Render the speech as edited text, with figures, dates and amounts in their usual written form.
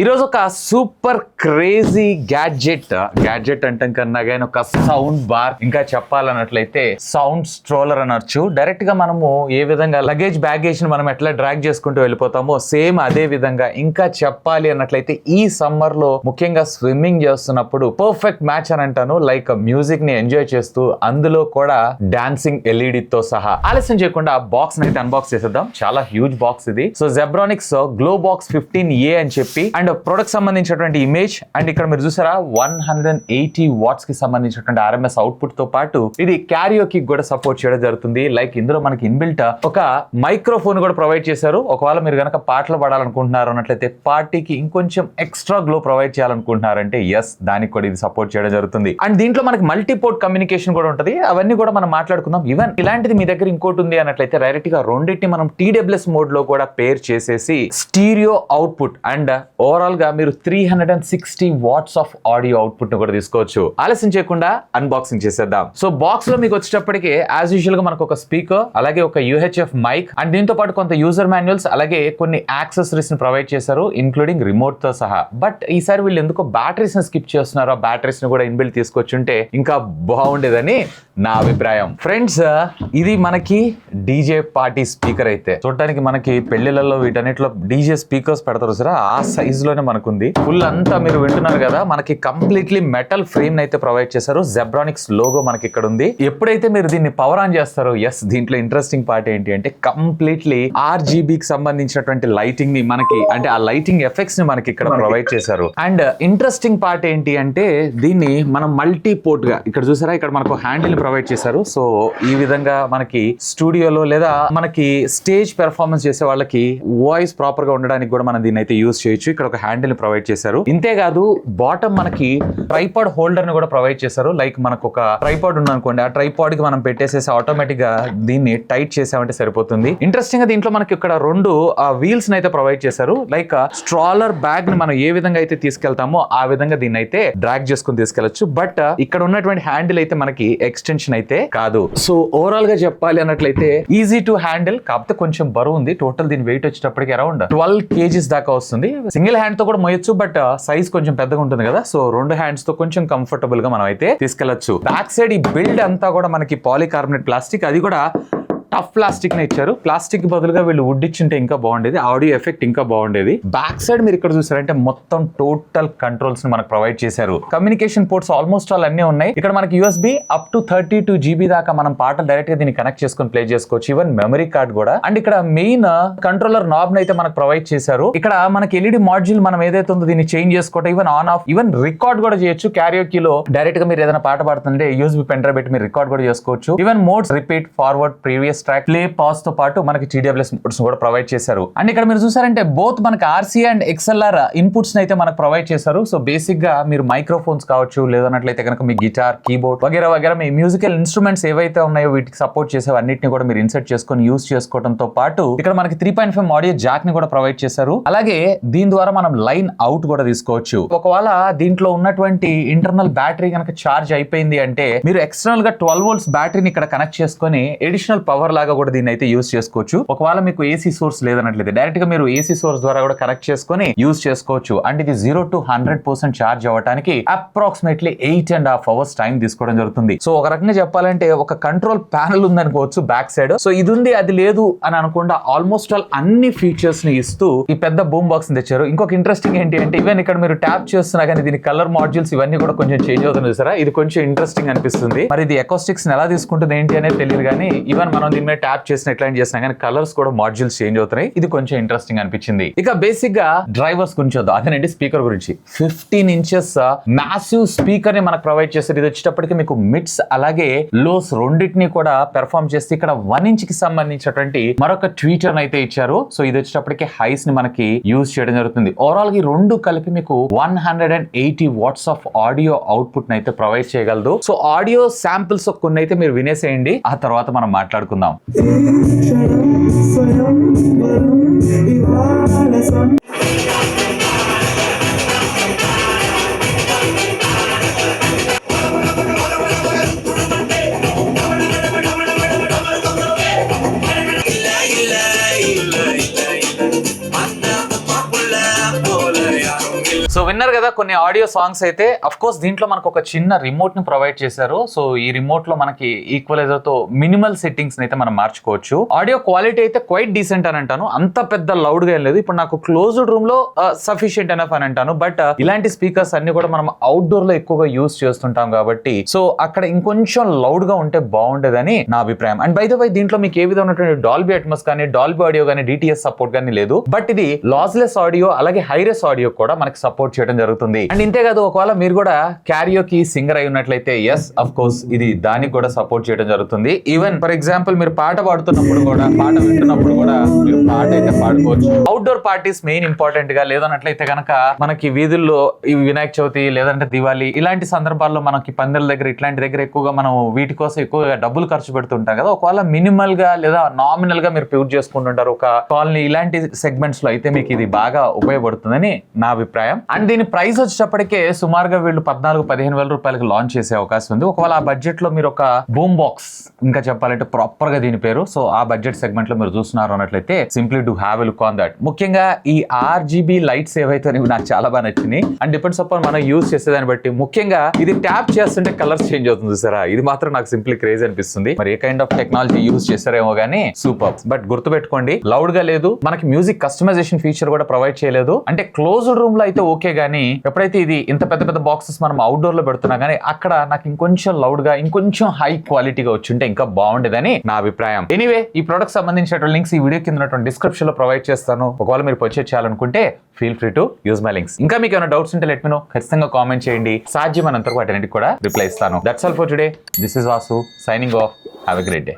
ఈరోజు ఒక super crazy gadget అంటాం కన్నా కానీ ఒక సౌండ్ బార్, ఇంకా చెప్పాలన్నట్లయితే సౌండ్ స్ట్రోలర్ అనొచ్చు. డైరెక్ట్ గా మనము ఏ విధంగా లగేజ్ బ్యాగేజ్ ని మనం ఎట్లా డ్రాగ్ చేసుకుంటూ వెళ్ళిపోతామో సేమ్ అదే విధంగా ఇంకా చెప్పాలి అన్నట్లయితే ఈ సమ్మర్ లో ముఖ్యంగా స్విమ్మింగ్ చేస్తున్నప్పుడు పర్ఫెక్ట్ మ్యాచ్ అని అంటాను. లైక్ మ్యూజిక్ ని ఎంజాయ్ చేస్తూ అందులో కూడా డాన్సింగ్ ఎల్ఈడి తో సహా. ఆలస్యం చేయకుండా ఆ బాక్స్ అయితే అన్బాక్స్ చేసేద్దాం. చాలా హ్యూజ్ బాక్స్ ఇది. So Zebronics glow box 15A అని చెప్పి అండ్ ప్రొడక్ట్ సంబంధించినటువంటి ఇమేజ్ అండ్ ఇక్కడ మీరు చూసారా 180 వాట్స్ కి సంబంధించినటువంటి RMS అవుట్పుట్ తో పాటు ఇది క్యారియోకి కూడా సపోర్ట్ చేయడం జరుగుతుంది. లైక్ ఇందులో మనకి ఇన్బిల్ట్ ఒక మైక్రోఫోన్ కూడా ప్రొవైడ్ చేశారు. ఒకవేళ మీరు కనుక పాటలు పాడాలనుకుంటున్నారు అన్నట్లయితే పార్టీకి ఇంకొంచెం ఎక్స్ట్రా గ్లో ప్రొవైడ్ చేయాలనుకుంటున్నారంటే ఎస్ దానికి కూడా ఇది సపోర్ట్ చేయడం జరుగుతుంది. అండ్ దీంట్లో మనకి మల్టీపోర్ట్ కమ్యూనికేషన్ కూడా ఉంటుంది. అవన్నీ కూడా మనం మాట్లాడుకుందాం. ఈవెన్ ఇలాంటిది మీ దగ్గర ఇంకోటి ఉంది అన్నట్లయితే డైరెక్ట్ గా రెండింటిని మనం TWS మోడ్ లో కూడా పేర్ చేసేసి స్టీరియో అవుట్పుట్ అండ్ ఓవరాల్ గా మీరు 360 వాట్స్ ఆఫ్ ఆడియో అవుట్పుట్ ను కూడా తీసుకోవచ్చు. ఆలస్యం చేయకుండా అన్బాక్సింగ్ చేసేద్దాం. సో బాక్స్ లో మీకు వచ్చేటప్పటికి యాజ్ యూజువల్ గా మనకు ఒక స్పీకర్, అలాగే ఒక UHF మైక్ అండ్ దీంతో పాటు కొంత యూజర్ మాన్యువల్స్, అలాగే కొన్ని యాక్సెసరీస్ ని ప్రొవైడ్ చేశారు ఇంక్లూడింగ్ రిమోట్ తో సహా. బట్ ఈసారి వీళ్ళు ఎందుకో బ్యాటరీస్ ని స్కిప్ చేస్తున్నారు. ఆ బ్యాటరీస్ ని కూడా ఇన్బిల్ట్ తీసుకొచ్చుంటే ఇంకా బాగుండేదని నా అభిప్రాయం. ఫ్రెండ్స్, ఇది మనకి డీజే పార్టీ స్పీకర్. అయితే చూడటానికి మనకి పెళ్లిళ్లలో వీటన్నిటిలో డీజే స్పీకర్స్ పెడతారు సరే ఆ సైజ్ లోనే మనకుంది. ఫుల్ అంతా మీరు వింటున్నారు కదా, మనకి కంప్లీట్లీ మెటల్ ఫ్రేమ్ అయితే ప్రొవైడ్ చేశారు. జెబ్రానిక్స్ లోగో మనకి ఇక్కడ ఉంది. ఎప్పుడైతే మీరు దీన్ని పవర్ ఆన్ చేస్తారో ఎస్ దీంట్లో ఇంట్రెస్టింగ్ పార్ట్ ఏంటి అంటే కంప్లీట్లీ RGB కి సంబంధించినటువంటి లైటింగ్ ని మనకి అంటే ఆ లైటింగ్ ఎఫెక్ట్స్ ని మనకి ఇక్కడ ప్రొవైడ్ చేశారు. అండ్ ఇంట్రెస్టింగ్ పార్ట్ ఏంటి అంటే దీన్ని మనం మల్టీ పోర్ట్ గా ఇక్కడ చూసారా, ఇక్కడ మనకు హ్యాండిల్ ని ప్రొవైడ్ చేశారు. సో ఈ విధంగా మనకి స్టూడియోలో లేదా మనకి స్టేజ్ పెర్ఫార్మెన్స్ చేసే వాళ్ళకి వాయిస్ ప్రాపర్ గా ఉండడానికి కూడా మనం దీన్ని అయితే యూజ్ చేయొచ్చు. ఇక్కడ ఒక హ్యాండిల్ ని ప్రొవైడ్ చేశారు. ఇంతేకాదు బాటమ్ మనకి ట్రైపాడ్ హోల్డర్ ని కూడా ప్రొవైడ్ చేశారు. లైక్ మనకు ఒక ట్రైపాడ్ ఉందనుకోండి, ఆ ట్రైపాడ్ కి మనం పెట్టేసేసి ఆటోమేటిక్ గా దీన్ని టైట్ చేసామంటే సరిపోతుంది. ఇంట్రెస్టింగ్ గా దీంట్లో మనకి ఇక్కడ రెండు వీల్స్ అయితే ప్రొవైడ్ చేశారు. లైక్ స్ట్రాలర్ బ్యాగ్ ని మనం ఏ విధంగా అయితే తీసుకెళ్తామో ఆ విధంగా దీన్ని అయితే డ్రాగ్ చేసుకుని తీసుకెళ్లొచ్చు. బట్ ఇక్కడ ఉన్నటువంటి హ్యాండిల్ అయితే మనకి ఎక్స్టెన్షన్ అయితే కాదు. సో ఓవరాల్ గా చెప్పాలి అన్నట్లయితే ఈజీ టు హ్యాండిల్, కాకపోతే కొంచెం బరువు ఉంది. టోటల్ దీని వెయిట్ వచ్చేటప్పటికి అరౌండ్ 12 kgs దాకా వస్తుంది. సింగిల్ హ్యాండ్ తో కూడా మోయొచ్చు, బట్ సైజ్ కొంచెం పెద్దగా ఉంటుంది కదా. సో రెండు హ్యాండ్స్ తో కొంచెం కంఫర్టబుల్ గా మనం అయితే తీసుకెళ్లొచ్చు. బ్యాక్ సైడ్ ఈ బిల్డ్ అంతా కూడా మనకి పాలికార్బోనేట్ ప్లాస్టిక్, అది కూడా టఫ్ ప్లాస్టిక్ ని ఇచ్చారు. ప్లాస్టిక్ బదులుగా వీళ్ళు వుడ్ ఇచ్చింటే ఇంకా బాగుండేది, ఆడియో ఎఫెక్ట్ ఇంకా బాగుండేది. బ్యాక్ సైడ్ మీరు ఇక్కడ చూసారంటే మొత్తం టోటల్ కంట్రోల్స్ ని మనకు ప్రొవైడ్ చేశారు. కమ్యూనికేషన్ పోర్ట్స్ ఆల్మోస్ట్ ఆల్ అన్ని ఉన్నాయి. ఇక్కడ మనకి USB అప్ టు 32 GB దాకా మనం పాటలు డైరెక్ట్ గా దీన్ని కనెక్ట్ చేసుకుని ప్లే చేసుకోవచ్చు. ఈవెన్ మెమరీ కార్డ్ కూడా. అండ్ ఇక్కడ మెయిన్ కంట్రోలర్ నాబ్ ని అయితే మనకు ప్రొవైడ్ చేశారు. ఇక్కడ మనకి LED మాడ్యూల్ మనం ఏదైతే ఉందో దీన్ని చేంజ్ చేసుకోవడం, even on off, even record కూడా చేయొచ్చు. క్యారియోకీలో డైరెక్ట్ గా మీరు ఏదైనా పాట పాడుతుంటే USB పెన్ డ్రైవ్ పెట్టి మీరు రికార్డ్ కూడా చేసుకోవచ్చు. Even modes repeat, forward, previous track, play, pause తో పాటు మనకి TWS మోడ్స్ కూడా ప్రొవైడ్ చేశారు. అండ్ ఇక్కడ మీరు చూసారంటే బోత్ మనకి RC అండ్ XLR ఇన్పుట్స్ అయితే మనకు ప్రొవైడ్ చేశారు. సో బేసిక్ గా మీరు మైక్రోఫోన్స్ కావచ్చు, లేదన్నట్లయితే కనుక మీ గిటార్, కీబోర్డ్ వగేరా వగేరా మీ మ్యూజికల్ ఇన్స్ట్రుమెంట్స్ ఏవైతే ఉన్నాయో వీటికి సపోర్ట్ చేసేవి అన్నిటిని కూడా మీరు ఇన్సర్ట్ చేసుకొని యూజ్ చేసుకోవడంతో పాటు ఇక్కడ మనకి 3.5 ఆడియో జాక్ ని కూడా ప్రొవైడ్ చేశారు. అలాగే దీని ద్వారా మనం లైన్ అవుట్ కూడా తీసుకోవచ్చు. ఒకవేళ దీంట్లో ఉన్నటువంటి ఇంటర్నల్ బ్యాటరీ కనుక ఛార్జ్ అయిపోయింది అంటే మీరు ఎక్స్టర్నల్ గా 12 volts బ్యాటరీని ఇక్కడ కనెక్ట్ చేసుకొని ఎడిషనల్ పవర్ లాగా కూడా దీన్ని అయితే యూజ్ చేసుకోవచ్చు. ఒకవేళ మీకు AC సోర్స్ లేదన్నట్లయితే డైరెక్ట్ గా మీరు AC సోర్స్ ద్వారా కూడా కనెక్ట్ చేసుకొని యూజ్ చేసుకోవచ్చు. అండ్ ఇది 0 to 100% ఛార్జ్ అవ్వడానికి అప్రాక్సిమేట్లీ 8.5 hours టైం తీసుకోవడం జరుగుతుంది. సో ఒక రకంగా చెప్పాలంటే ఒక కంట్రోల్ ప్యానల్ ఉందనుకోవచ్చు బ్యాక్ సైడ్. సో ఇది ఉంది అది లేదు అని అనుకుండా ఆల్మోస్ట్ ఆల్ అన్ని ఫీచర్స్ ని ఇస్తూ ఈ పెద్ద బూమ్ బాక్స్ తెచ్చారు. ఇంకొక ఇంట్రెస్టింగ్ ఏంటి అంటే ఈవెన్ ఇక్కడ మీరు ట్యాప్ చేస్తున్నా కానీ దీని కలర్ మాడ్యూల్స్ ఇవన్నీ కూడా కొంచెం చేంజ్ అవుతుంది చూసారా. ఇది కొంచెం ఇంట్రెస్టింగ్ అనిపిస్తుంది. మరి ఇది ఎకోస్టిక్స్ ఎలా తీసుకుంటుంది ఏంటి అనేది తెలియదు కానీ ఈవెన్ మనం దీని మీద ట్యాప్ చేసిన ఎట్లా చేసినా కానీ కలర్స్ కూడా మాడ్యూల్స్ చేంజ్ అవుతున్నాయి. ఇది కొంచెం ఇంట్రెస్టింగ్ అనిపించింది. ఇక బేసిక్ గా డ్రైవర్స్ గురించి వద్దాం. అదేనండి స్పీకర్ గురించి. 15 inches మ్యాసివ్ స్పీకర్ ని మనకు ప్రొవైడ్ చేస్తారు. ఇది వచ్చేటప్పటికి మీకు మిడ్స్ అలాగే లోస్ రెండింటిని కూడా పెర్ఫార్మ్ చేస్తే ఇక్కడ 1 inch కి సంబంధించినటువంటి మరొక ట్వీటర్ అయితే ఇచ్చారు. సో ఇది వచ్చేటప్పటికి హైస్ ని మనకి యూజ్ చేయడం జరుగుతుంది. ఓవరాల్ గా రెండు కలిపి మీకు 180 వాట్స్ ఆఫ్ ఆడియో అవుట్పుట్ అయితే ప్రొవైడ్ చేయగలదు. సో ఆడియో శాంపిల్స్ కొన్ని అయితే మీరు వినేసేయండి, ఆ తర్వాత మనం మాట్లాడుకుందాం. సో విన్నారు కదా కొన్ని ఆడియో సాంగ్స్ అయితే. అఫ్ కోర్స్ దీంట్లో మనకు ఒక చిన్న రిమోట్ ని ప్రొవైడ్ చేశారు. సో ఈ రిమోట్ లో మనకి ఈక్వలైజర్ తో మినిమల్ సెట్టింగ్స్ అయితే మనం మార్చుకోవచ్చు. ఆడియో క్వాలిటీ అయితే క్వైట్ డీసెంట్ అని అంటాను, అంత పెద్ద లౌడ్ గా ఏం లేదు. ఇప్పుడు నాకు క్లోజ్డ్ రూమ్ లో సఫిషియెంట్ ఎనఫ్ అని అంటాను. బట్ ఇలాంటి స్పీకర్స్ అన్ని కూడా మనం అవుట్డోర్ లో ఎక్కువగా యూస్ చేస్తుంటాం కాబట్టి సో అక్కడ ఇంకొంచెం లౌడ్ గా ఉంటే బాగుండేదని నా అభిప్రాయం. అండ్ బై ద వై దీంట్లో మీకు ఏ విధమైనటువంటి డాల్బీ అట్మాస్ కానీ డాల్బీ ఆడియో కానీ డిటిఎస్ సపోర్ట్ కానీ లేదు. బట్ ఇది లాస్లెస్ ఆడియో అలాగే హైరెస్ ఆడియో కూడా మనకి సపోర్ట్ చేయడం జరుగుతుంది. అండ్ ఇంతే కాదు, ఒకవేళ మీరు కూడా క్యారియోకి సింగర్ అయి ఉన్నట్లయితే ఎస్ అఫ్ కోర్స్ ఇది దానికి కూడా సపోర్ట్ చేయడం జరుగుతుంది. ఈవెన్ ఫర్ ఎగ్జాంపుల్ మీరు పాట పాడుతున్నప్పుడు కూడా, పాట వింటున్నప్పుడు కూడా మీరు పాట అయితే పాడుకోవచ్చు. అవుట్డోర్ పార్టీస్ మెయిన్ ఇంపార్టెంట్ గా లేదన్నట్లయితే కనుక మనకి వీధుల్లో ఈ వినాయక చవితి లేదంటే దివాళీ ఇలాంటి సందర్భాల్లో మనకి పందెల దగ్గర ఇట్లాంటి దగ్గర ఎక్కువగా మనం వీటి కోసం ఎక్కువగా డబ్బులు ఖర్చు పెడుతుంటాం కదా. ఒకవేళ మినిమల్ గా లేదా నామినల్ గా మీరు యూజ్ చేసుకుంటుంటారు ఒక కాలనీ ఇలాంటి సెగ్మెంట్స్ లో అయితే మీకు ఇది బాగా ఉపయోగపడుతుందని నా అభిప్రాయం. అండ్ దీని ప్రైస్ వచ్చేటప్పటికే సుమారుగా వీళ్ళు 14-15 వేల రూపాయలకి లాంచ్ చేసే అవకాశం ఉంది. ఒకవేళ ఆ బడ్జెట్ లో మీరు ఒక బూమ్ బాక్స్ ఇంకా చెప్పాలంటే ప్రాపర్ గా దీని పేరు, సో ఆ బడ్జెట్ సెగ్మెంట్ లో మీరు చూస్తున్నారు అన్నట్లయితే simply do have a look on that. ముఖ్యంగా ఈ RGB లైట్స్ ఏవైతే నాకు చాలా బాగా నచ్చినాయి. అండ్ డిపెండ్స్ అపాన్ మనం యూజ్ చేసేదాన్ని బట్టి ముఖ్యంగా ఇది ట్యాప్ చేస్తుంటే కలర్స్ చేంజ్ అవుతుంది సార్, ఇది మాత్రం నాకు సింప్లీ క్రేజ్ అనిపిస్తుంది. మరి ఏ కైండ్ ఆఫ్ టెక్నాలజీ యూజ్ చేస్తారేమో కానీ సూపర్. బట్ గుర్తుపెట్టుకోండి, లౌడ్ గా లేదు, మనకి మ్యూజిక్ కస్టమైజేషన్ ఫీచర్ కూడా ప్రొవైడ్ చేయలేదు. అంటే క్లోజ్డ్ రూమ్ లో అయితే ఓకే గానీ ఎప్పుడైతే ఇది ఇంత పెద్ద పెద్ద బాక్సెస్ మనం అవుట్డోర్ లో పెడుతున్నా గానీ అక్కడ నాకు ఇంకొంచెం లౌడ్ గా ఇంకొంచెం హై క్వాలిటీగా వచ్చుంటే ఇంకా బాగుండేదని నా అభిప్రాయం. ఎనీవే ఈ ప్రొడక్ట్ సంబంధించిన లింక్స్ ఈ వీడియో కింద డిస్క్రిప్షన్ లో ప్రొవైడ్ చేస్తాను. ఒకవేళ మీరు పర్చేస్ చేయాలనుకుంటే feel free to use my links. ఇంకా మీకు ఏమైనా డౌట్స్ ఉంటే లెట్ మీ నో, ఖచ్చితంగా కామెంట్ చేయండి. సాధ్యమైనంత వరకు వాటికి కూడా రిప్లై ఇస్తాను. That's all for today. This is Vasu signing off. Have a great day.